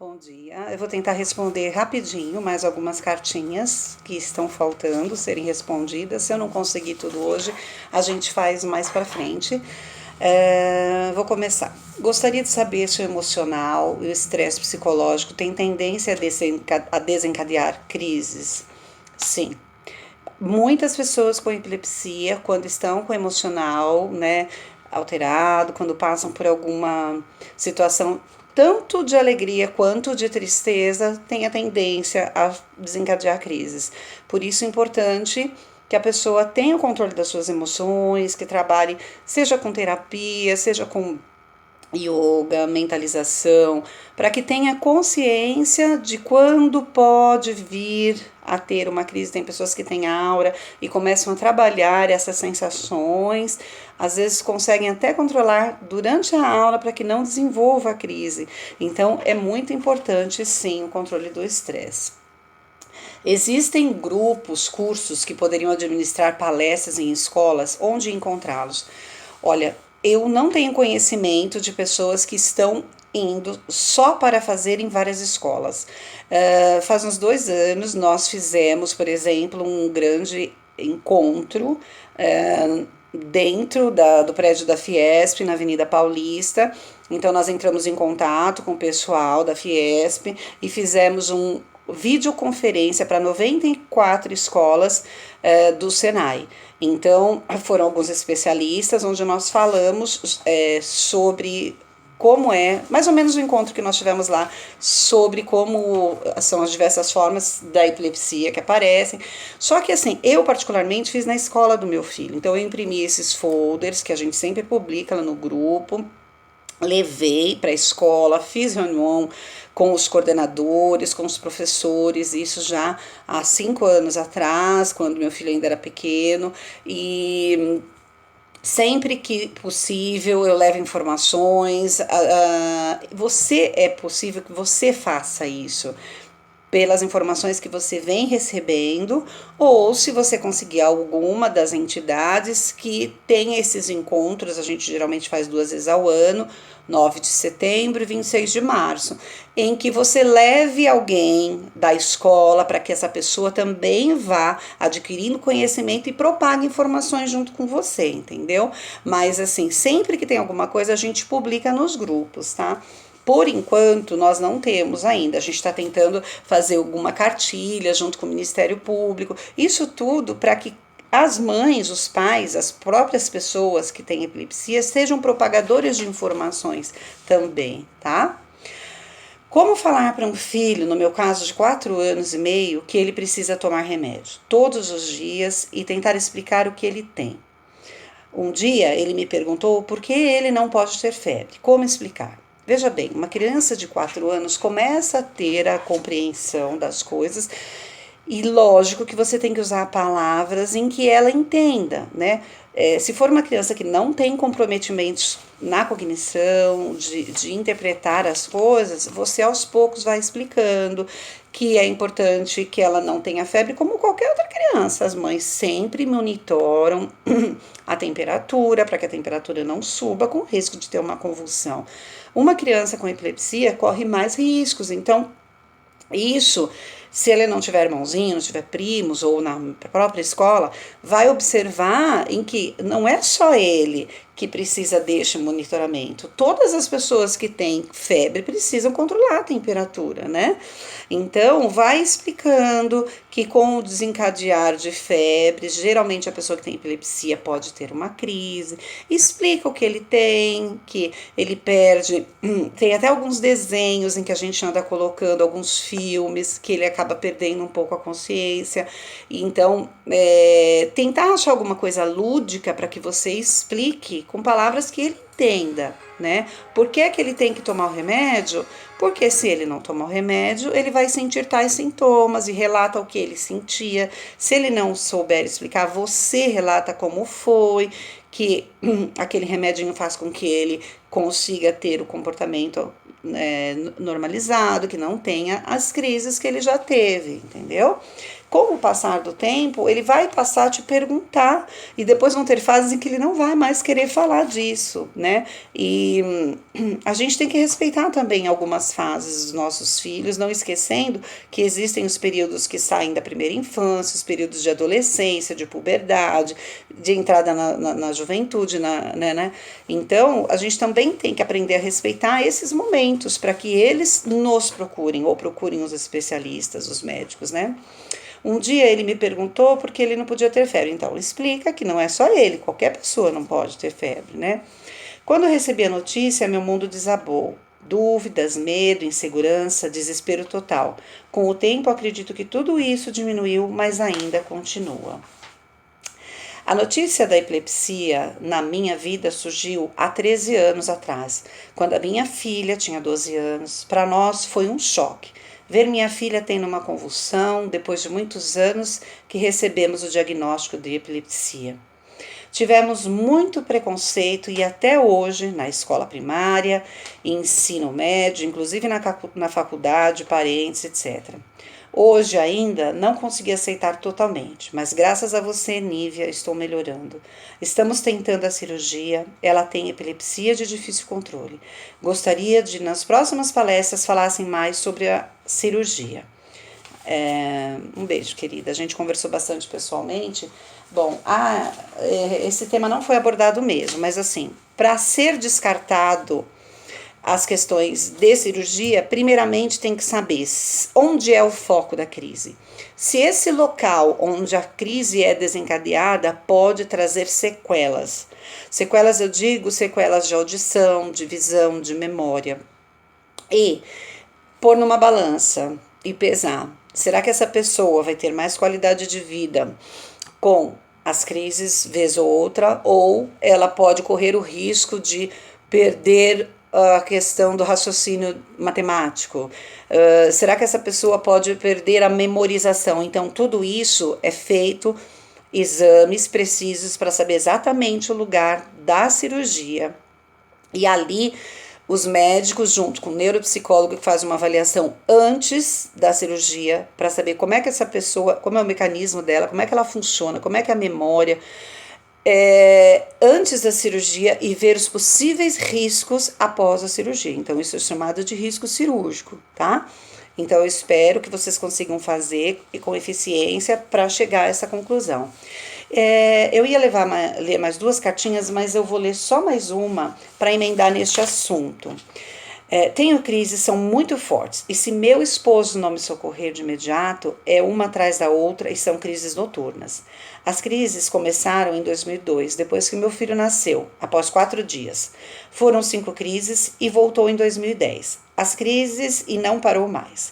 Bom dia. Eu vou tentar responder rapidinho mais algumas cartinhas que estão faltando serem respondidas. Se eu não conseguir tudo hoje, a gente faz mais para frente. Vou começar. Gostaria de saber se o emocional e o estresse psicológico têm tendência a desencadear crises? Sim. Muitas pessoas com epilepsia, quando estão com o emocional, né, alterado, quando passam por alguma situação tanto de alegria quanto de tristeza, tem a tendência a desencadear crises. Por isso é importante que a pessoa tenha o controle das suas emoções, que trabalhe, seja com terapia, seja com yoga, mentalização, para que tenha consciência de quando pode vir a ter uma crise. Tem pessoas que têm aura e começam a trabalhar essas sensações, às vezes conseguem até controlar durante a aula para que não desenvolva a crise. Então é muito importante sim o controle do estresse. Existem grupos, cursos que poderiam administrar palestras em escolas, onde encontrá-los? Olha, eu não tenho conhecimento de pessoas que estão indo só para fazer em várias escolas. Faz uns 2 anos nós fizemos, por exemplo, um grande encontro dentro do prédio da Fiesp, na Avenida Paulista. Então nós entramos em contato com o pessoal da Fiesp e fizemos um videoconferência para 94 escolas do Senai. Então, foram alguns especialistas onde nós falamos sobre como é, mais ou menos o encontro que nós tivemos lá, sobre como são as diversas formas da epilepsia que aparecem. Só que assim, eu particularmente fiz na escola do meu filho. Então, eu imprimi esses folders que a gente sempre publica lá no grupo, levei para a escola, fiz reunião com os coordenadores, com os professores, isso já há 5 anos atrás, quando meu filho ainda era pequeno, e sempre que possível eu levo informações. É possível que você faça isso pelas informações que você vem recebendo, ou se você conseguir alguma das entidades que tem esses encontros. A gente geralmente faz 2 vezes ao ano, 9 de setembro e 26 de março, em que você leve alguém da escola para que essa pessoa também vá adquirindo conhecimento e propague informações junto com você, entendeu? Mas assim, sempre que tem alguma coisa a gente publica nos grupos, tá? Por enquanto, nós não temos ainda. A gente está tentando fazer alguma cartilha junto com o Ministério Público. Isso tudo para que as mães, os pais, as próprias pessoas que têm epilepsia sejam propagadores de informações também, tá? Como falar para um filho, no meu caso de 4 anos e meio, que ele precisa tomar remédio todos os dias e tentar explicar o que ele tem? Um dia ele me perguntou por que ele não pode ter febre. Como explicar? Veja bem, uma criança de 4 anos começa a ter a compreensão das coisas e lógico que você tem que usar palavras em que ela entenda, né? Se for uma criança que não tem comprometimentos na cognição, de interpretar as coisas, você aos poucos vai explicando que é importante que ela não tenha febre, como qualquer outra criança. As mães sempre monitoram a temperatura, para que a temperatura não suba, com risco de ter uma convulsão. Uma criança com epilepsia corre mais riscos, então isso, se ele não tiver irmãozinho, não tiver primos ou na própria escola, vai observar em que não é só ele que precisa deste monitoramento. Todas as pessoas que têm febre precisam controlar a temperatura, né? Então, vai explicando que com o desencadear de febre, geralmente a pessoa que tem epilepsia pode ter uma crise. Explica o que ele tem, que ele perde. Tem até alguns desenhos em que a gente anda colocando alguns filmes que ele acaba perdendo um pouco a consciência. Então, tentar achar alguma coisa lúdica para que você explique com palavras que ele entenda, né? Por que é que ele tem que tomar o remédio? Porque se ele não tomar o remédio, ele vai sentir tais sintomas e relata o que ele sentia. Se ele não souber explicar, você relata como foi, que aquele remedinho faz com que ele consiga ter o comportamento normalizado, que não tenha as crises que ele já teve, entendeu? Com o passar do tempo, ele vai passar a te perguntar, e depois vão ter fases em que ele não vai mais querer falar disso, né? E a gente tem que respeitar também algumas fases dos nossos filhos, não esquecendo que existem os períodos que saem da primeira infância, os períodos de adolescência, de puberdade, de entrada na juventude, né? Então, a gente também tem que aprender a respeitar esses momentos para que eles nos procurem, ou procurem os especialistas, os médicos, né? Um dia ele me perguntou por que ele não podia ter febre. Então, explica que não é só ele, qualquer pessoa não pode ter febre, né? Quando eu recebi a notícia, meu mundo desabou. Dúvidas, medo, insegurança, desespero total. Com o tempo, acredito que tudo isso diminuiu, mas ainda continua. A notícia da epilepsia na minha vida surgiu há 13 anos atrás, quando a minha filha tinha 12 anos. Para nós foi um choque. Ver minha filha tendo uma convulsão depois de muitos anos que recebemos o diagnóstico de epilepsia. Tivemos muito preconceito e até hoje, na escola primária, ensino médio, inclusive na faculdade, parentes, etc. Hoje ainda não consegui aceitar totalmente, mas graças a você, Nívia, estou melhorando. Estamos tentando a cirurgia, ela tem epilepsia de difícil controle. Gostaria de, nas próximas palestras, falassem mais sobre a cirurgia. Um beijo, querida. A gente conversou bastante pessoalmente. Bom, esse tema não foi abordado mesmo, mas assim, para ser descartado as questões de cirurgia, primeiramente tem que saber onde é o foco da crise. Se esse local onde a crise é desencadeada pode trazer sequelas. Sequelas, eu digo, sequelas de audição, de visão, de memória. E pôr numa balança e pesar. Será que essa pessoa vai ter mais qualidade de vida com as crises vez ou outra, ou ela pode correr o risco de perder a questão do raciocínio matemático? Será que essa pessoa pode perder a memorização? Então, tudo isso é feito exames precisos para saber exatamente o lugar da cirurgia. E ali, os médicos, junto com o neuropsicólogo, que faz uma avaliação antes da cirurgia, para saber como é que essa pessoa, como é o mecanismo dela, como é que ela funciona, como é que é a memória, antes da cirurgia, e ver os possíveis riscos após a cirurgia. Então, isso é chamado de risco cirúrgico, tá? Então, eu espero que vocês consigam fazer com eficiência para chegar a essa conclusão. Eu ia ler mais 2 cartinhas, mas eu vou ler só mais uma para emendar neste assunto. Tenho crises, são muito fortes, e se meu esposo não me socorrer de imediato, é uma atrás da outra e são crises noturnas. As crises começaram em 2002, depois que meu filho nasceu, após 4 dias. Foram 5 crises e voltou em 2010. As crises e não parou mais.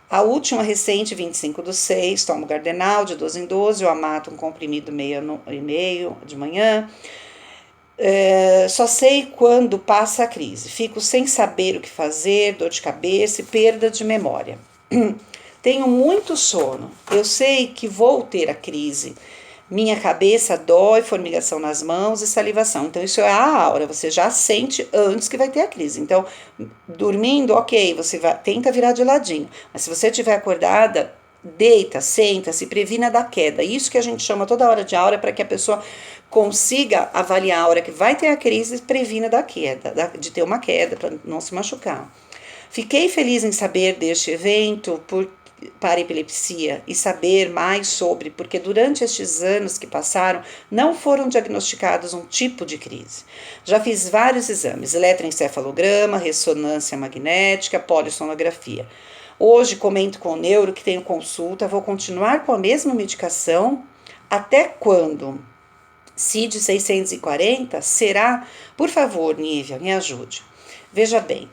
A última recente, 25/6, tomo Gardenal de 12 em 12, eu amato um comprimido meio e meio de manhã. Só sei quando passa a crise. Fico sem saber o que fazer, dor de cabeça e perda de memória. Tenho muito sono. Eu sei que vou ter a crise. Minha cabeça dói, formigação nas mãos e salivação. Então, isso é a aura. Você já sente antes que vai ter a crise. Então, dormindo, ok, você tenta virar de ladinho. Mas se você estiver acordada, deita, senta, se previna da queda. Isso que a gente chama toda hora de aura, para que a pessoa consiga avaliar a hora que vai ter a crise e previna da queda, de ter uma queda, para não se machucar. Fiquei feliz em saber deste evento para epilepsia e saber mais sobre, porque durante estes anos que passaram, não foram diagnosticados um tipo de crise. Já fiz vários exames, eletroencefalograma, ressonância magnética, polissonografia. Hoje comento com o neuro que tenho consulta, vou continuar com a mesma medicação até quando? CID 640? Será? Por favor, Nívia, me ajude. Veja bem,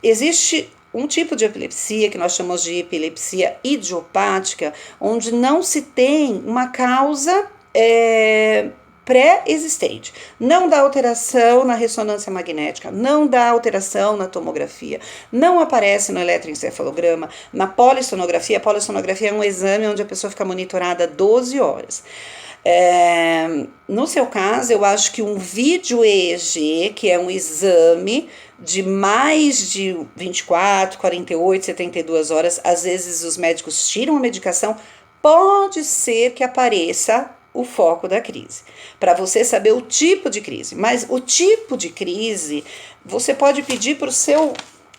existe um tipo de epilepsia que nós chamamos de epilepsia idiopática, onde não se tem uma causa pré-existente. Não dá alteração na ressonância magnética, não dá alteração na tomografia, não aparece no eletroencefalograma, na polissonografia. A polissonografia é um exame onde a pessoa fica monitorada 12 horas. No seu caso, eu acho que um vídeo EEG, que é um exame de mais de 24, 48, 72 horas, às vezes os médicos tiram a medicação, pode ser que apareça o foco da crise, para você saber o tipo de crise. Mas o tipo de crise, você pode pedir para o seu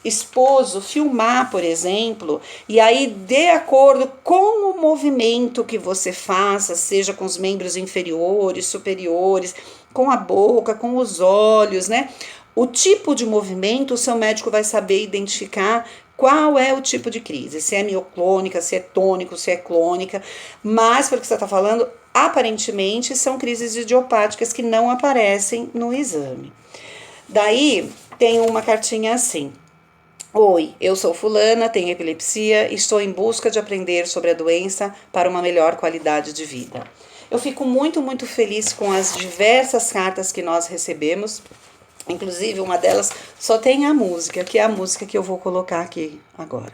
esposo filmar, por exemplo, e aí de acordo com o movimento que você faça, seja com os membros inferiores, superiores, com a boca, com os olhos, né? O tipo de movimento, o seu médico vai saber identificar qual é o tipo de crise, se é mioclônica, se é tônico, se é clônica, mas pelo que você está falando, aparentemente são crises idiopáticas que não aparecem no exame. Daí tem uma cartinha assim: oi, eu sou fulana, tenho epilepsia e estou em busca de aprender sobre a doença para uma melhor qualidade de vida. Eu fico muito, muito feliz com as diversas cartas que nós recebemos. Inclusive, uma delas só tem a música, que é a música que eu vou colocar aqui agora.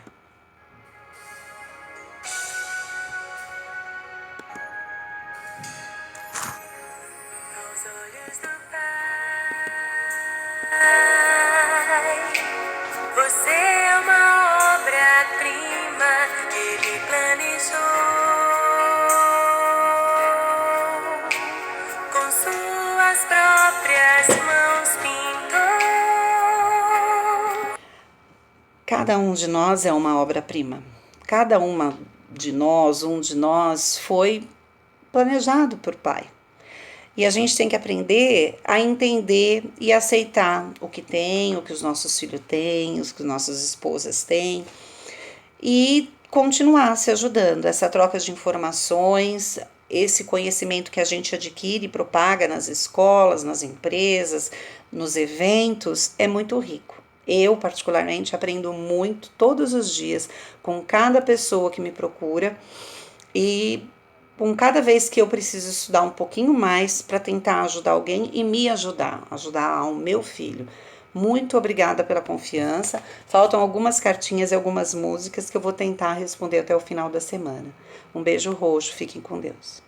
Você é uma obra-prima que ele planejou com suas próprias mãos pintou. Cada um de nós é uma obra-prima. Cada uma de nós, um de nós, foi planejado por Pai. E a gente tem que aprender a entender e aceitar o que tem, o que os nossos filhos têm, o que as nossas esposas têm, e continuar se ajudando. Essa troca de informações, esse conhecimento que a gente adquire e propaga nas escolas, nas empresas, nos eventos, é muito rico. Eu, particularmente, aprendo muito todos os dias com cada pessoa que me procura e com cada vez que eu preciso estudar um pouquinho mais para tentar ajudar alguém e me ajudar o meu filho. Muito obrigada pela confiança. Faltam algumas cartinhas e algumas músicas que eu vou tentar responder até o final da semana. Um beijo roxo, fiquem com Deus.